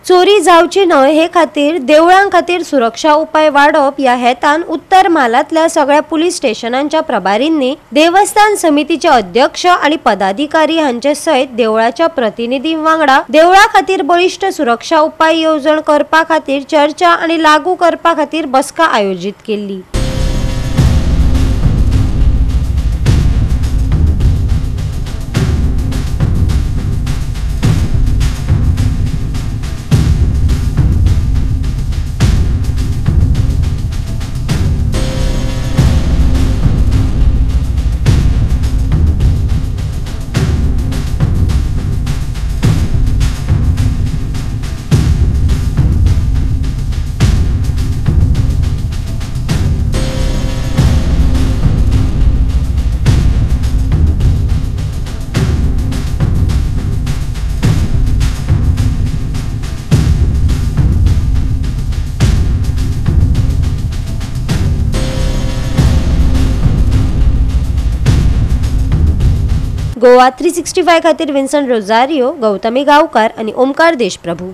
चोरी जावची न्हय हे खातीर देवळां खातीर सुरक्षा उपाय वाडप या हेतान उत्तर म्हालांतल्या सगळ्या पुलीस स्टेशनांच्या प्रभारींनी देवस्थान समितीचे अध्यक्ष आणि पदाधिकारी हांचे सयत देवळाच्या प्रतिनिधी वांगडा देवळा खातीर बळिश्ट सुरक्षा उपाय येवजण करपा खातीर चर्चा आणि लागू करपा खातीर बसका आयोजित केल्ली। गोवा 365 खातीर विन्संट रोजारियो, गौतमी गांवकार आणि ओमकार देशप्रभू।